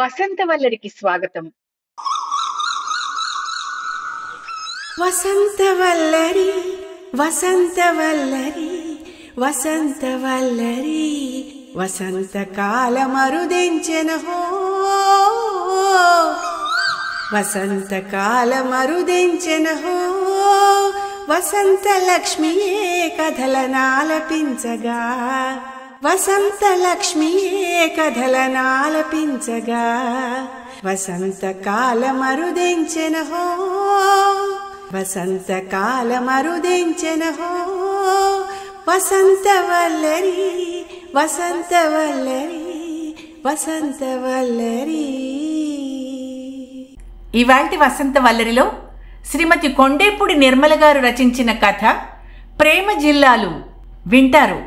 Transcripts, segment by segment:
వసంతవల్లరికి స్వాగతం. వసంతవల్లరి వసంతవల్లరి వసంతవల్లరి వసంతకాలమరుదెంచెనహో వసంతకాలమరుదెంచెనహో వసంతలక్ష్మియే కథలనాలపించగా వసంతలక్ష్మియే కథలనాలపించగా వసంతకాలమరుదెంచెనహో వసంతకాలమరుదెంచెనహో వసంతవల్లరి వసంతవల్లరి వసంతవల్లరి. ఇవాల్టి వసంతవల్లరిలో శ్రీమతి కొండేపూడి నిర్మల గారు రచించిన కథ ప్రేమ జిల్లాలు వింటారు.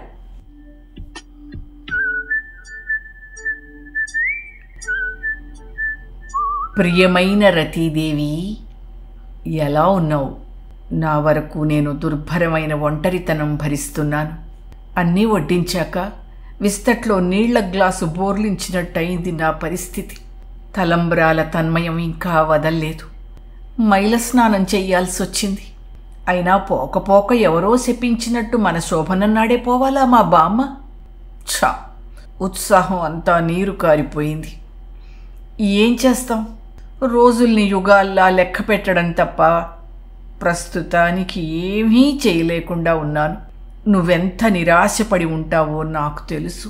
ప్రియమైన రతీదేవి, ఎలా ఉన్నావు? నా వరకు నేను దుర్భరమైన ఒంటరితనం భరిస్తున్నాను. అన్నీ వడ్డించాక విస్తట్లో నీళ్ల గ్లాసు బోర్లించినట్టయింది నా పరిస్థితి. తలంబ్రాల తన్మయం ఇంకా వదల్లేదు. మైల స్నానం చెయ్యాల్సొచ్చింది. అయినా పోకపోక ఎవరో శపించినట్టు మన శోభనన్నాడే పోవాలా మా బామ్మ? ఛా, ఉత్సాహం అంతా నీరు కారిపోయింది. ఏం చేస్తాం? రోజుల్ని యుగాల్లా లెక్క పెట్టడం తప్ప ప్రస్తుతానికి ఏమీ చేయలేకుండా ఉన్నాను. నువ్వెంత నిరాశపడి ఉంటావో నాకు తెలుసు.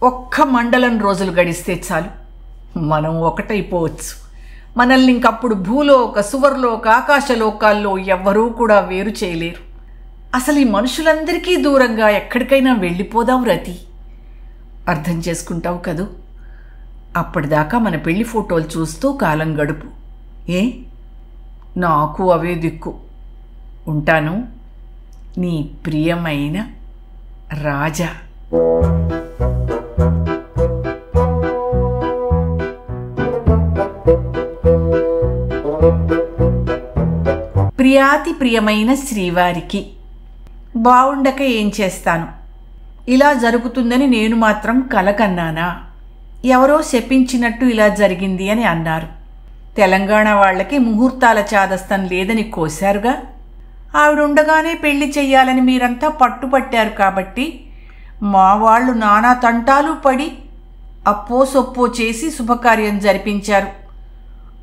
ఒక్క మండలం రోజులు గడిస్తే చాలు, మనం ఒకటైపోవచ్చు. మనల్ని ఇంకప్పుడు భూలోక సువర్లోక ఆకాశలోకాల్లో ఎవ్వరూ కూడా వేరు చేయలేరు. అసలు ఈ మనుషులందరికీ దూరంగా ఎక్కడికైనా వెళ్ళిపోదాం రతి. అర్థం చేసుకుంటావు కదూ? అప్పటిదాకా మన పెళ్లి ఫోటోలు చూస్తూ కాలం గడుపు. ఏ, నాకు అవే దిక్కు. ఉంటాను, నీ ప్రియమైన రాజా. ప్రియాతి ప్రియమైన శ్రీవారికి. బావుండక ఏం చేస్తాను? ఇలా జరుగుతుందని నేను మాత్రం కలకన్నానా? ఎవరో శపించినట్టు ఇలా జరిగింది అని అన్నారు. తెలంగాణ వాళ్ళకి ముహూర్తాల చాదస్తం లేదని కోశారుగా. ఆవిడుండగానే పెళ్లి చెయ్యాలని మీరంతా పట్టుపట్టారు కాబట్టి మా వాళ్ళు నానా తంటాలు పడి అప్పో సొప్పో చేసి శుభకార్యం జరిపించారు.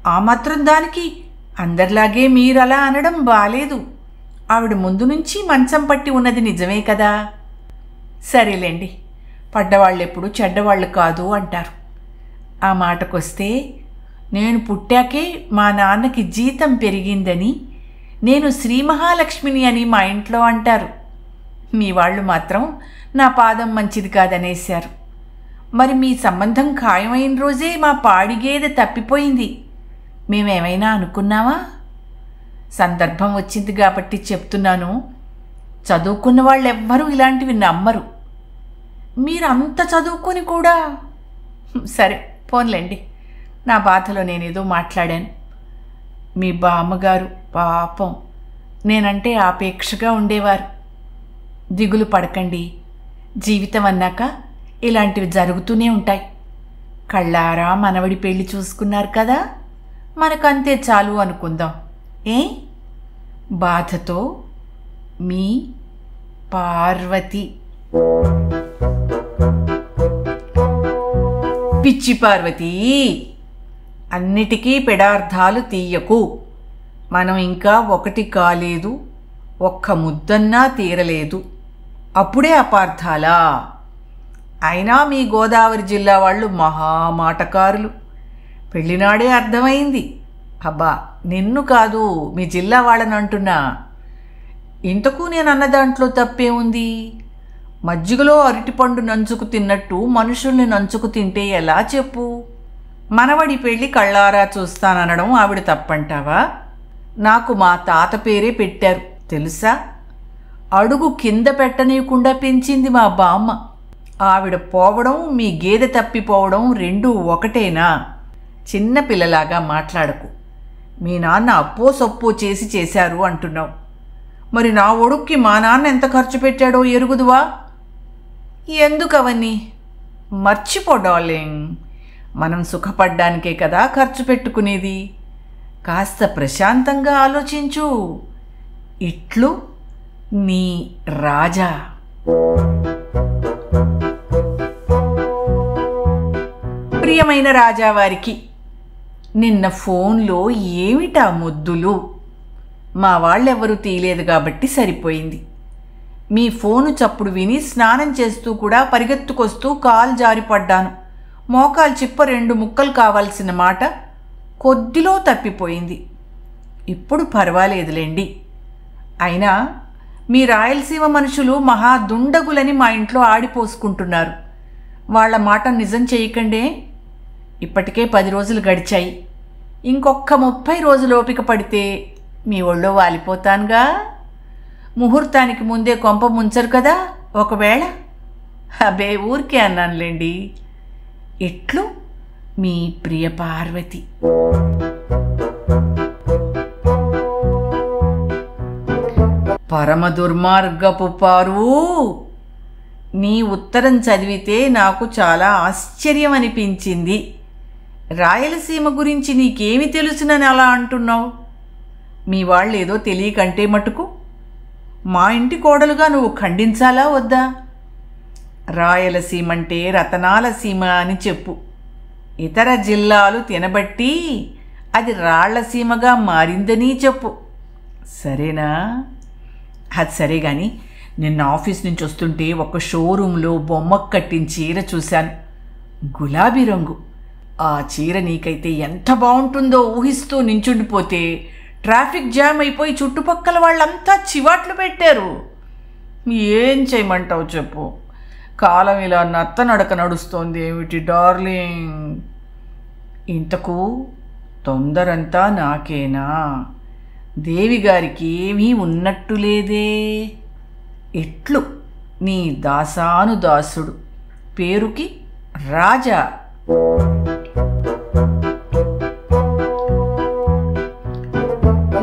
ఆ మాత్రం దానికి అందరిలాగే మీరలా అనడం బాలేదు. ఆవిడ ముందు నుంచి మంచం పట్టి ఉన్నది నిజమే కదా. సరేలేండి, పడ్డవాళ్ళెప్పుడు చెడ్డవాళ్ళు కాదు అంటారు. ఆ మాటకొస్తే నేను పుట్టాకే మా నాన్నకి జీతం పెరిగిందని, నేను శ్రీ మహాలక్ష్మిని అని మా ఇంట్లో అంటారు. మీ వాళ్ళు మాత్రం నా పాదం మంచిది కాదనేశారు. మరి మీ సంబంధం ఖాయమైన రోజే మా పాడిగేదె తప్పిపోయింది. మేమేమైనా అనుకున్నావా? సందర్భం వచ్చింది కాబట్టి చెప్తున్నాను. చదువుకున్న వాళ్ళెవ్వరూ ఇలాంటివి నమ్మరు. మీరంత చదువుకొని కూడా. సరే పోన్లేండి, నా బాధలో నేనేదో మాట్లాడాను. మీ బామ్మగారు పాపం నేనంటే ఆపేక్షగా ఉండేవారు. దిగులు పడకండి, జీవితం అన్నాక ఇలాంటివి జరుగుతూనే ఉంటాయి. కళ్ళారా మనవడి పెళ్లి చూసుకున్నారు కదా, మనకంతే చాలు అనుకుందాం. ఏ? బాధతో మీ పార్వతి. పిచ్చి పార్వతి, అన్నిటికీ పెడార్థాలు తీయకు. మనం ఇంకా ఒకటి కాలేదు, ఒక్క ముద్దన్నా తీరలేదు, అప్పుడే అపార్థాలా? అయినా మీ గోదావరి జిల్లా వాళ్ళు మహామాటకారులు. పెళ్ళినాడే అర్థమైంది. అబ్బా, నిన్ను కాదు, మీ జిల్లా వాళ్ళని అంటున్నా. ఇంతకు నేను అన్న దాంట్లో తప్పే ఉంది? మజ్జిగలో అరటిపండు నంచుకు తిన్నట్టు మనుషుల్ని నంచుకు తింటే ఎలా చెప్పు? మనవడి పెళ్ళి కళ్ళారా చూస్తాననడం ఆవిడ తప్పంటావా? నాకు మా తాత పేరే పెట్టారు తెలుసా. అడుగు కింద పెట్టనీయకుండా పెంచింది మా బామ్మ. ఆవిడ పోవడం మీ గేదె తప్పిపోవడం రెండూ ఒకటేనా? చిన్న పిల్లలాగా మాట్లాడకు. మీ నాన్న అప్పో సొప్పో చేశారు అంటున్నావు. మరి నా ఒడుక్కి మా నాన్న ఎంత ఖర్చు పెట్టాడో ఎరుగుదువా? ఎందుకు అవన్నీ? మర్చిపో డార్లింగ్. మనం సుఖపడ్డానికే కదా ఖర్చు పెట్టుకునేది. కాస్త ప్రశాంతంగా ఆలోచించు. ఇట్లు నీ రాజా. ప్రియమైన రాజావారికి, నిన్న ఫోన్లో ఏమిటా మొద్దులు? మా వాళ్ళెవరూ తీయలేదు కాబట్టి సరిపోయింది. మీ ఫోను చప్పుడు విని స్నానం చేస్తూ కూడా పరిగెత్తుకొస్తూ కాలు జారిపడ్డాను. మోకాలు చిప్ప 2 ముక్కలు కావాల్సిన మాట కొద్దిలో తప్పిపోయింది. ఇప్పుడు పర్వాలేదులేండి. అయినా మీ రాయలసీమ మనుషులు మహా దుండగులని మా ఇంట్లో ఆడిపోసుకుంటున్నారు. వాళ్ళ మాట నిజం చేయకండే. ఇప్పటికే 10 రోజులు గడిచాయి. ఇంకొక్క 30 రోజులు ఓపిక పడితే మీ ఒళ్ళో వాలిపోతానుగా. ముహూర్తానికి ముందే కొంప ముంచరు కదా ఒకవేళ. అబే ఊరికే అన్నానులేండి. ఇట్లు మీ ప్రియ పార్వతి. పరమ దుర్మార్గపు పారు, నీ ఉత్తరం చదివితే నాకు చాలా ఆశ్చర్యం అనిపించింది. రాయలసీమ గురించి నీకేమి తెలుసునని అలా అంటున్నావు? మీ వాళ్ళేదో తెలియకంటే మటుకు మా ఇంటి కోడలుగా నువ్వు ఖండించాలా వద్దా? రాయలసీమ అంటే రతనాల సీమ అని చెప్పు. ఇతర జిల్లాలు తినబట్టి అది రాళ్లసీమగా మారిందని చెప్పు. సరేనా? అది సరే గాని, నిన్న ఆఫీస్ నుంచి వస్తుంటే ఒక షోరూంలో బొమ్మకు కట్టిన చీర చూశాను. గులాబీ రంగు. ఆ చీర నీకైతే ఎంత బాగుంటుందో ఊహిస్తూ నించుండిపోతే ట్రాఫిక్ జామ్ అయిపోయి చుట్టుపక్కల వాళ్ళంతా చివాట్లు పెట్టారు. ఏం చేయమంటావు చెప్పు? కాలం ఇలా నత్తనడక నడుస్తోంది ఏమిటి డార్లింగ్? ఇంతకు తొందరంతా నాకేనా? దేవి గారికి ఏమీ ఉన్నట్టు లేదే. ఎట్లు నీ దాసాను దాసుడు, పేరుకి రాజా.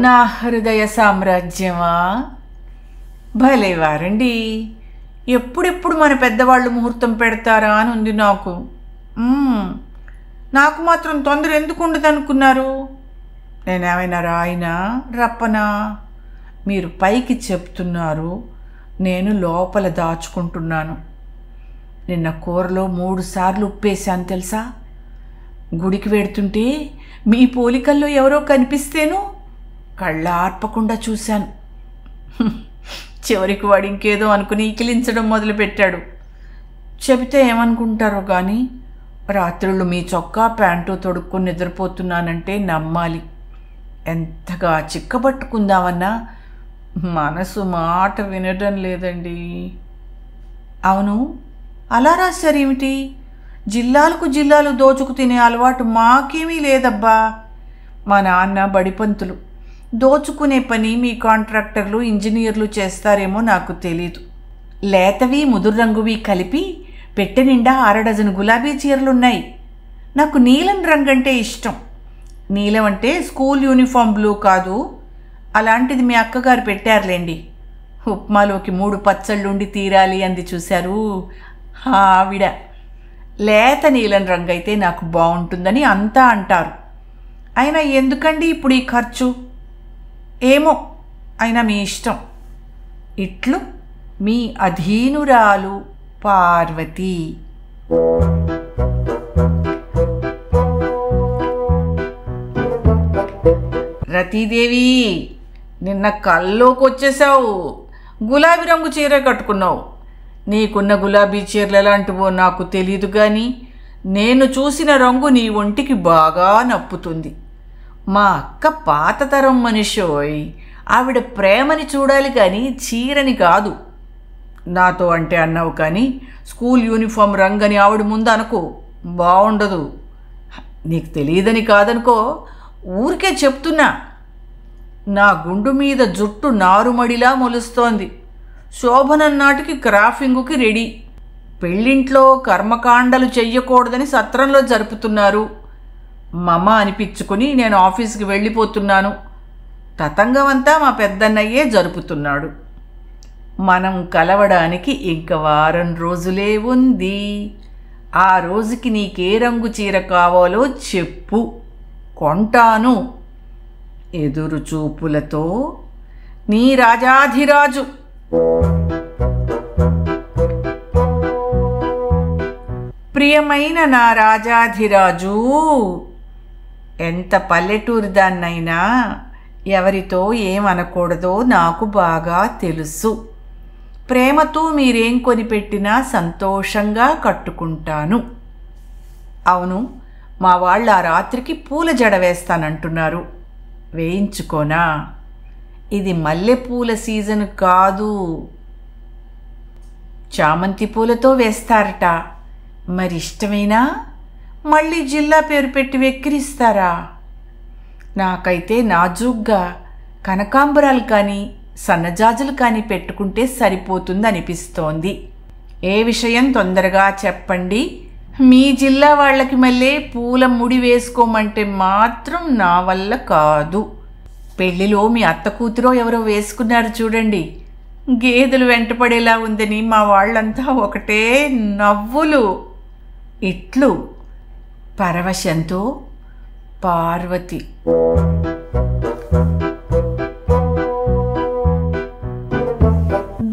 నా హృదయ సామ్రాజ్యమా, భలేవారండి. ఎప్పుడెప్పుడు మన పెద్దవాళ్ళు ముహూర్తం పెడతారా అని ఉంది నాకు. నాకు మాత్రం తొందర ఎందుకు ఉండదు అనుకున్నారు? నేనేమైనా రాయినా రప్పనా? మీరు పైకి చెప్తున్నారు, నేను లోపల దాచుకుంటున్నాను. నిన్న కూరలో 3 సార్లు ఉప్పేశాను తెలుసా? గుడికి వెడుతుంటే మీ పోలికల్లో ఎవరో కనిపిస్తేను కళ్ళార్పకుండా చూశాను. చివరికి వాడు ఇంకేదో అనుకుని ఈకిలించడం మొదలుపెట్టాడు. చెబితే ఏమనుకుంటారో కానీ రాత్రుళ్ళు మీ చొక్కా ప్యాంటు తొడుక్కుని నిద్రపోతున్నానంటే నమ్మాలి. ఎంతగా చిక్కబట్టుకుందామన్నా మనసు మాట వినడం లేదండి. అవును, అలా రాశారేమిటి? జిల్లాలకు జిల్లాలు దోచుకు తినే అలవాటు మాకేమీ లేదబ్బా. మా నాన్న బడిపంతులు. దోచుకునే పని మీ కాంట్రాక్టర్లు ఇంజనీర్లు చేస్తారేమో నాకు తెలీదు. లేతవి ముదురు రంగువి కలిపి పెట్టె నిండా 6 డజను గులాబీ చీరలున్నాయి. నాకు నీలం రంగంటే ఇష్టం. నీలం అంటే స్కూల్ యూనిఫామ్ బ్లూ కాదు. అలాంటిది మీ అక్కగారు పెట్టారులేండి. ఉప్మాలోకి 3 పచ్చళ్ళుండి తీరాలి అంది చూశారు ఆవిడ. లేత నీలం రంగు అయితే నాకు బాగుంటుందని అంతా అంటారు. అయినా ఎందుకండి ఇప్పుడు ఈ ఖర్చు? ఏమో, అయినా మీ ఇష్టం. ఇట్లు మీ అధీనురాలు పార్వతి. రతీదేవి, నిన్న కల్లోకి వచ్చేసావు. గులాబీ రంగు చీర కట్టుకున్నావు. నీకున్న గులాబీ చీరలు ఎలాంటివో నాకు తెలీదు కానీ నేను చూసిన రంగు నీ ఒంటికి బాగా నప్పుతుంది. మా అక్క పాతతరం మనిషోయ్. ఆవిడ ప్రేమని చూడాలి కానీ చీరని కాదు. నాతో అంటే అన్నావు కానీ స్కూల్ యూనిఫామ్ రంగని ఆవిడ ముందు అనుకో, బాగుండదు. నీకు తెలియదని కాదనుకో, ఊరికే చెప్తున్నా. నా గుండు మీద జుట్టు నారుమడిలా మొలుస్తోంది. శోభనన్నాటికి క్రాఫింగుకి రెడీ. పెళ్ళింట్లో కర్మకాండలు చెయ్యకూడదని సత్రంలో జరుపుతున్నారు. మమ అనిపించుకుని నేను ఆఫీస్కి వెళ్ళిపోతున్నాను. తతంగమంతా మా పెద్దన్నయ్యే జరుపుతున్నాడు. మనం కలవడానికి ఇంక వారం రోజులే ఉంది. ఆ రోజుకి నీకే రంగు చీర కావాలో చెప్పు, కొంటాను. ఎదురు చూపులతో నీ రాజాధిరాజు. ప్రియమైన నా రాజాధిరాజు, ఎంత పల్లెటూరు దాన్నైనా ఎవరితో ఏమనకూడదో నాకు బాగా తెలుసు. ప్రేమతో మీరేం కొనిపెట్టినా సంతోషంగా కట్టుకుంటాను. అవును, మా వాళ్ళు ఆ రాత్రికి పూల జడ వేస్తానంటున్నారు. వేయించుకోనా? ఇది మల్లెపూల సీజన్ కాదు, చామంతి పూలతో వేస్తారట. మరి ఇష్టమేనా? మళ్ళీ జిల్లా పేరు పెట్టి వెక్కిరిస్తారా? నాకైతే నాజూగ్గా కనకాంబరాలు కానీ సన్నజాజులు కానీ పెట్టుకుంటే సరిపోతుంది అనిపిస్తోంది. ఏ విషయం తొందరగా చెప్పండి. మీ జిల్లా వాళ్ళకి మళ్ళీ పూల ముడి వేసుకోమంటే మాత్రం నా వల్ల కాదు. పెళ్లిలో మీ అత్త కూతురో ఎవరో వేసుకున్నారు చూడండి, గేదెలు వెంటపడేలా ఉందని మా వాళ్ళంతా ఒకటే నవ్వులు. ఇట్లు పరవశంతో పార్వతి.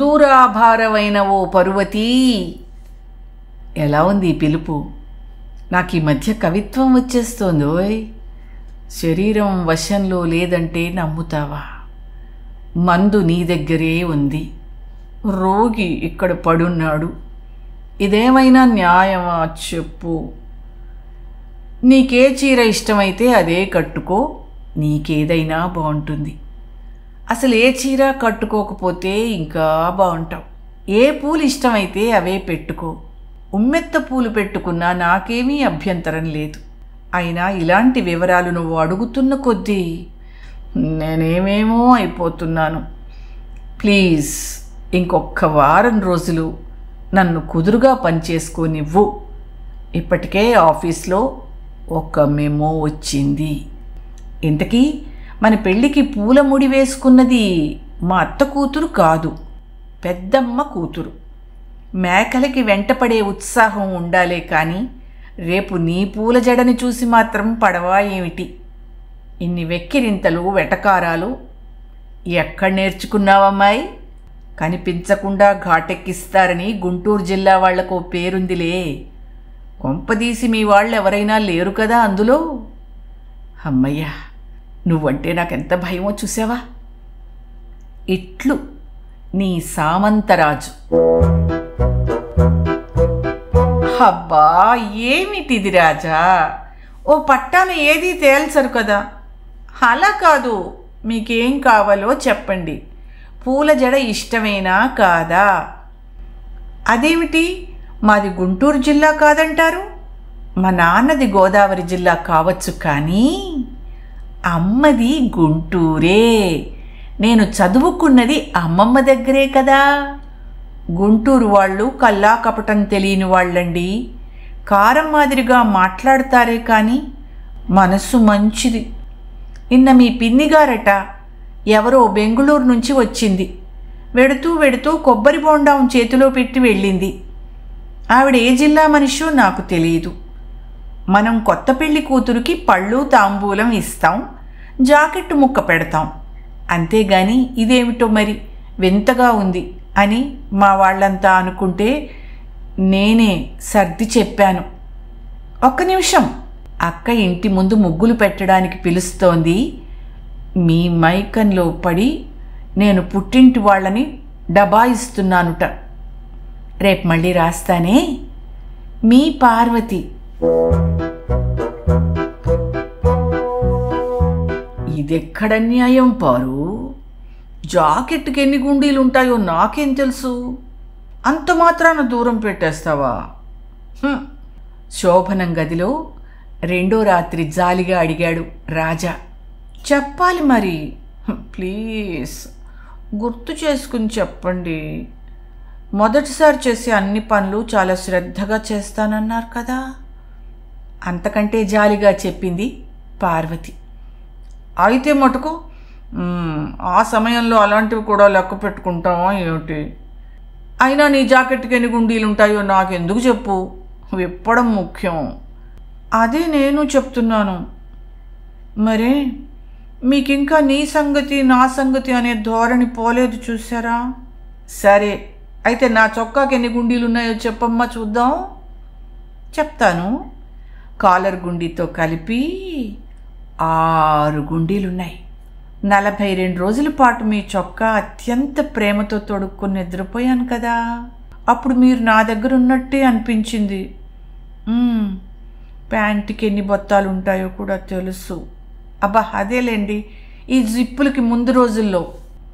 దూరాభారమైన ఓ పర్వతీ, ఎలా ఉంది ఈ పిలుపు? నాకు ఈ మధ్య కవిత్వం వచ్చేస్తోందోయ్. శరీరం వశంలో లేదంటే నమ్ముతావా? మందు నీ దగ్గరే ఉంది, రోగి ఇక్కడ పడున్నాడు. ఇదేమైనా న్యాయమా చెప్పు? నీకే చీర ఇష్టమైతే అదే కట్టుకో, నీకేదైనా బాగుంటుంది. అసలు ఏ చీర కట్టుకోకపోతే ఇంకా బాగుంటావు. ఏ పూలు ఇష్టమైతే అవే పెట్టుకో. ఉమ్మెత్త పూలు పెట్టుకున్నా నాకేమీ అభ్యంతరం లేదు. అయినా ఇలాంటి వివరాలు నువ్వు అడుగుతున్న కొద్దీ నేనేమేమో అయిపోతున్నాను. ప్లీజ్, ఇంకొక వారం రోజులు నన్ను కుదురుగా పనిచేసుకోనివ్వు. ఇప్పటికే ఆఫీస్లో ఒక మెమో వచ్చింది. ఇంతకీ మన పెళ్ళికి పూల ముడి వేసుకున్నది మా అత్త కూతురు కాదు, పెద్దమ్మ కూతురు. మేకలకి వెంటపడే ఉత్సాహం ఉండాలే కానీ రేపు నీ పూల జడని చూసి మాత్రం పడవా ఏమిటి? ఇన్ని వెక్కిరింతలు వెటకారాలు ఎక్కడ నేర్చుకున్నావమ్మాయి? కనిపించకుండా ఘాటెక్కిస్తారని గుంటూరు జిల్లా వాళ్లకు పేరుందిలే. కొంపదీసి మీ వాళ్ళు ఎవరైనా లేరు కదా అందులో? అమ్మయ్యా, నువ్వంటే నాకెంత భయమో చూసావా? ఇట్లు నీ సామంతరాజు. అబ్బా, ఏమిటిది రాజా? ఓ పట్టాన ఏదీ తేల్చరు కదా. అలా కాదు, మీకేం కావాలో చెప్పండి. పూల జడ ఇష్టమేనా కాదా? అదేమిటి, మాది గుంటూరు జిల్లా కాదంటారు? మా నాన్నది గోదావరి జిల్లా కావచ్చు, కానీ అమ్మది గుంటూరే. నేను చదువుకున్నది అమ్మమ్మ దగ్గరే కదా. గుంటూరు వాళ్ళు కల్లా కపటం తెలియని వాళ్ళండి. కారం మాదిరిగా మాట్లాడతారే కానీ మనస్సు మంచిది. నిన్న మీ పిన్నిగారట ఎవరో బెంగుళూరు నుంచి వచ్చింది. వెడుతూ వెడుతూ కొబ్బరి బోండాం చేతిలో పెట్టి వెళ్ళింది. ఆవిడ ఏ జిల్లా మనిషో నాకు తెలియదు. మనం కొత్త పెళ్లి కూతురికి పళ్ళు తాంబూలం ఇస్తాం, జాకెట్టు ముక్క పెడతాం. అంతేగాని ఇదేమిటో మరి వింతగా ఉంది అని మా వాళ్ళంతా అనుకుంటే నేనే సర్ది చెప్పాను. ఒక్క నిమిషం, అక్క ఇంటి ముందు ముగ్గులు పెట్టడానికి పిలుస్తోంది. మీ మైకంలో పడి నేను పుట్టింటి వాళ్ళని డబాయిస్తున్నానుట. రేపు మళ్ళీ రాస్తానే. మీ పార్వతి. ఇదెక్కడ న్యాయం పారు? జాకెట్కి ఎన్ని గుండీలు ఉంటాయో నాకేం తెలుసు? అంత మాత్రాన దూరం పెట్టేస్తావా? శోభనం గదిలో రెండో రాత్రి జాలిగా అడిగాడు రాజా. చెప్పాలి మరి, ప్లీజ్ గుర్తు చేసుకుని చెప్పండి. మొదటిసారి చేసే అన్ని పనులు చాలా శ్రద్ధగా చేస్తానన్నారు కదా. అంతకంటే జాలిగా చెప్పింది పార్వతి. అయితే మటుకు ఆ సమయంలో అలాంటివి కూడా లెక్క పెట్టుకుంటావా ఏమిటి? అయినా నీ జాకెట్కి ఎన్ని గుండీలు ఉంటాయో నాకెందుకు చెప్పు. విప్పడం ముఖ్యం. అదే నేను చెప్తున్నాను. మరే మీకింకా నీ సంగతి నా సంగతి అనే ధోరణి పోలేదు చూసారా? సరే అయితే నా చొక్కాకి ఎన్ని గుండీలున్నాయో చెప్పమ్మా చూద్దాం. చెప్తాను. కాలర్ గుండీతో కలిపి 6 గుండీలున్నాయి. 42 రోజుల పాటు మీ చొక్కా అత్యంత ప్రేమతో తొడుక్కుని నిద్రపోయాను కదా, అప్పుడు మీరు నా దగ్గర ఉన్నట్టే అనిపించింది. ప్యాంటుకి ఎన్ని బొత్తాలు ఉంటాయో కూడా తెలుసు. అబ్బా అదేలేండి, ఈ జిప్పులకి ముందు రోజుల్లో.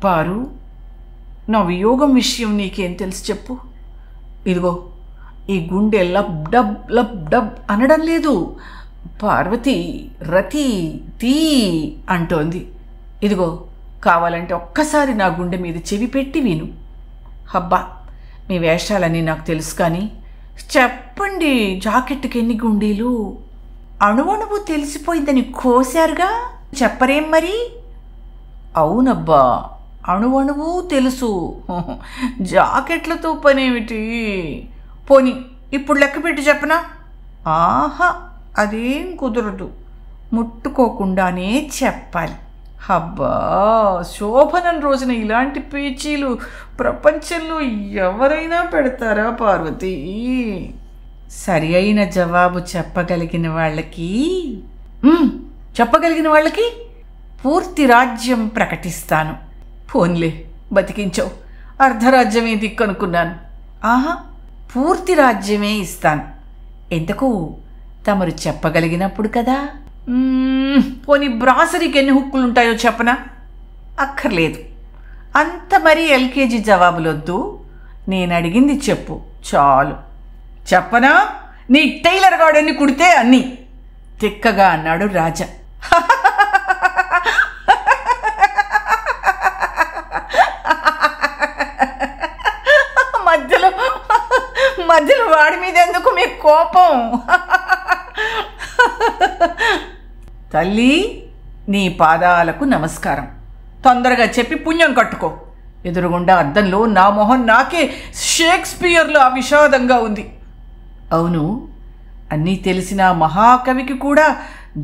పారు, నా వియోగం విషయం నీకేం తెలుసు చెప్పు. ఇదిగో ఈ గుండె లబ్ డబ్ లబ్ డబ్ అనడం లేదు, పార్వతి రతి తీ అంటోంది. ఇదిగో కావాలంటే ఒక్కసారి నా గుండె మీద చెవి పెట్టి విను. హబ్బా మీ వేషాలన్నీ నాకు తెలుసు కానీ చెప్పండి, జాకెట్కి ఎన్ని గుండీలు? అణువణువు తెలిసిపోయిందని కోశారుగా, చెప్పరేం మరి? అవునబ్బా అణువణువు తెలుసు, జాకెట్లతో పనేమిటి? పోనీ ఇప్పుడు లెక్క పెట్టి చెప్పనా? ఆహా అదేం కుదరదు, ముట్టుకోకుండానే చెప్పాలి. అబ్బా శోభనం రోజున ఇలాంటి పేచీలు ప్రపంచంలో ఎవరైనా పెడతారా పార్వతి? సరి అయిన జవాబు చెప్పగలిగిన వాళ్ళకి పూర్తి రాజ్యం ప్రకటిస్తాను. ఫోన్లే బతికించావు, అర్ధరాజ్యమే దిక్కనుకున్నాను. ఆహా పూర్తి రాజ్యమే ఇస్తాను. ఎంతకు తమరు చెప్పగలిగినప్పుడు కదా. పోనీ బ్రాసరీకి ఎన్ని హుక్కులుంటాయో చెప్పనా? అక్కర్లేదు, అంత మరీ ఎల్కేజీ జవాబులొద్దు, నేను అడిగింది చెప్పు చాలు. చెప్పనా? నీ టైలర్ గాడన్ని కుడితే అన్నీ, తిక్కగా అన్నాడు రాజా. మధ్యలో వాడి మీద ఎందుకు మీ కోపం? తల్లి నీ పాదాలకు నమస్కారం. తొందరగా చెప్పి పుణ్యం కట్టుకో. ఎదురుగుండా అద్దంలో నా మొహం నాకే షేక్స్పియర్లో విషాదంగా ఉంది. అవును, అన్నీ తెలిసిన మహాకవికి కూడా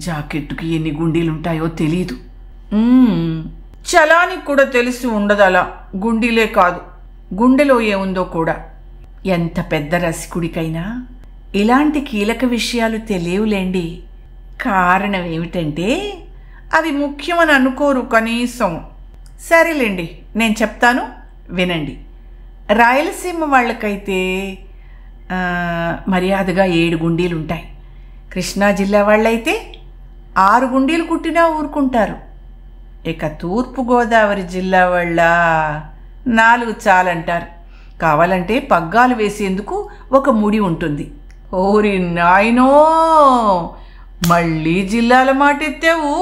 జాకెట్టుకి ఎన్ని గుండీలుంటాయో తెలీదు. చలానికి కూడా తెలిసి ఉండదు. అలా గుండీలే కాదు, గుండెలో ఏముందో కూడా. ఎంత పెద్ద రసికుడికైనా ఇలాంటి కీలక విషయాలు తెలియవులేండి. కారణం ఏమిటంటే అవి ముఖ్యమని అనుకోరు కనీసం. సరేలేండి నేను చెప్తాను వినండి. రాయలసీమ వాళ్ళకైతే మర్యాదగా 7 గుండీలుంటాయి. కృష్ణా జిల్లా వాళ్ళైతే 6 గుండీలు కుట్టినా ఊరుకుంటారు. ఇక తూర్పుగోదావరి జిల్లా వాళ్ళ 4 చాలంటారు. కావాలంటే పగ్గాలు వేసేందుకు ఒక ముడి ఉంటుంది. ఓరి నాయనో, మళ్ళీ జిల్లాల మాట ఎత్తావు.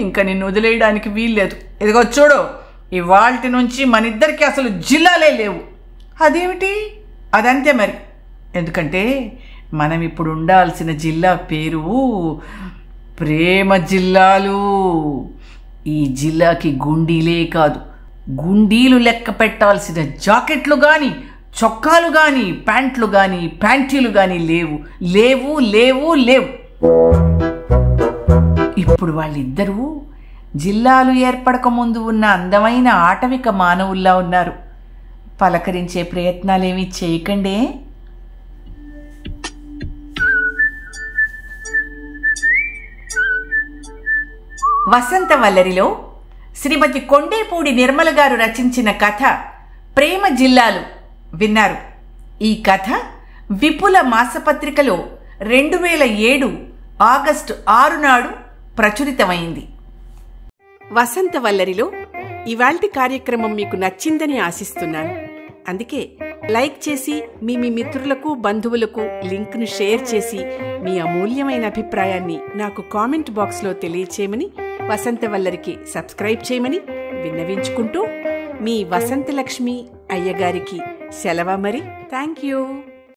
ఇంకా నిన్ను వదిలేయడానికి వీల్లేదు. ఇదిగో చూడు, ఇవాల్టి నుంచి మనిద్దరికి అసలు జిల్లాలే లేవు. అదేమిటి? అదంతే మరి. ఎందుకంటే మనం ఇప్పుడు ఉండాల్సిన జిల్లా పేరు ప్రేమ జిల్లాలు. ఈ జిల్లాకి గుండీలే కాదు, గుండీలు లెక్క పెట్టాల్సిన జాకెట్లు కానీ, చొక్కాలు కానీ, ప్యాంట్లు కానీ, ప్యాంటీలు కానీ లేవు లేవు లేవు లేవు. ఇప్పుడు వాళ్ళిద్దరూ జిల్లాలు ఏర్పడక ముందు ఉన్న అందమైన ఆటవిక మానవుల్లా ఉన్నారు. పలకరించే ప్రయత్నాలేమీ చేయకండే. వసంతవల్లరిలో శ్రీమతి కొండేపూడి నిర్మల గారు రచించిన కథ ప్రేమ జిల్లాలు విన్నారు. ఈ కథ విపుల మాసపత్రికలో 2007 ఆగస్టు 6 నాడు ప్రచురితమైంది. వసంతవల్లరిలో ఇవాల్టి కార్యక్రమం మీకు నచ్చిందని ఆశిస్తున్నాను. అందుకే లైక్ చేసి మీ మిత్రులకు బంధువులకు లింక్ను షేర్ చేసి మీ అమూల్యమైన అభిప్రాయాన్ని నాకు కామెంట్ బాక్స్లో తెలియచేయమని, వసంతవల్లరికి సబ్స్క్రైబ్ చేయమని విన్నవించుకుంటూ మీ వసంతలక్ష్మి అయ్యగారికి సెలవు మరి. Thank you.